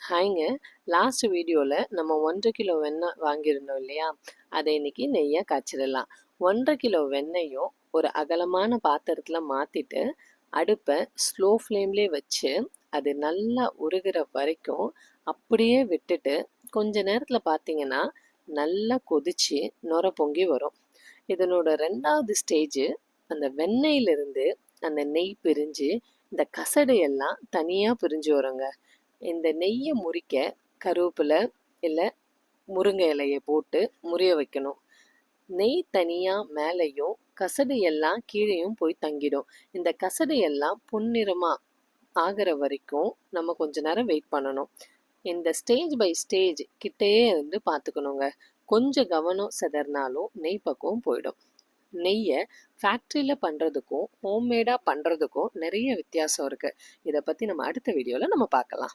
ஹாய்ங்க. Last வீடியோவில் நம்ம 1.5 kilo வெண்ணெய் வாங்கியிருந்தோம் இல்லையா? அதை இன்னைக்கு நெய்யாக காய்ச்சிடலாம். 1.5 கிலோ வெண்ணெயும் ஒரு அகலமான பாத்திரத்தில் மாற்றிட்டு அடுப்பை ஸ்லோ ஃப்ளேம்லேயே வச்சு அது நல்லா உருகிற வரைக்கும் அப்படியே விட்டுட்டு கொஞ்ச நேரத்தில் பார்த்தீங்கன்னா நல்லா கொதிச்சு நுர பொங்கி வரும். இதனோட ரெண்டாவது ஸ்டேஜு அந்த வெண்ணெயிலிருந்து அந்த நெய் பிரிஞ்சு இந்த கசடையெல்லாம் தனியாக பிரிஞ்சு வருங்க. இந்த நெய்யை முறிக்க கருவேப்பிலை இல்லை முருங்கை இலையை போட்டு முறிய வைக்கணும். நெய் தனியாக மேலேயும் கசடு எல்லாம் கீழேயும் போய் தங்கிடும். இந்த கசடு எல்லாம் பொன்னிறமாக ஆகிற வரைக்கும் நம்ம கொஞ்ச நேரம் வெயிட் பண்ணணும். இந்த ஸ்டேஜ் பை ஸ்டேஜ் கிட்டேயே இருந்து பார்த்துக்கணுங்க. கொஞ்சம் கவனம் சிதறினாலும் நெய் பக்குவம் போயிடும். நெய்யை ஃபேக்ட்ரியில் பண்ணுறதுக்கும் ஹோம்மேடாக பண்ணுறதுக்கும் நிறைய வித்தியாசம் இருக்குது. இதை பற்றி நம்ம அடுத்த வீடியோவில் நம்ம பார்க்கலாம்.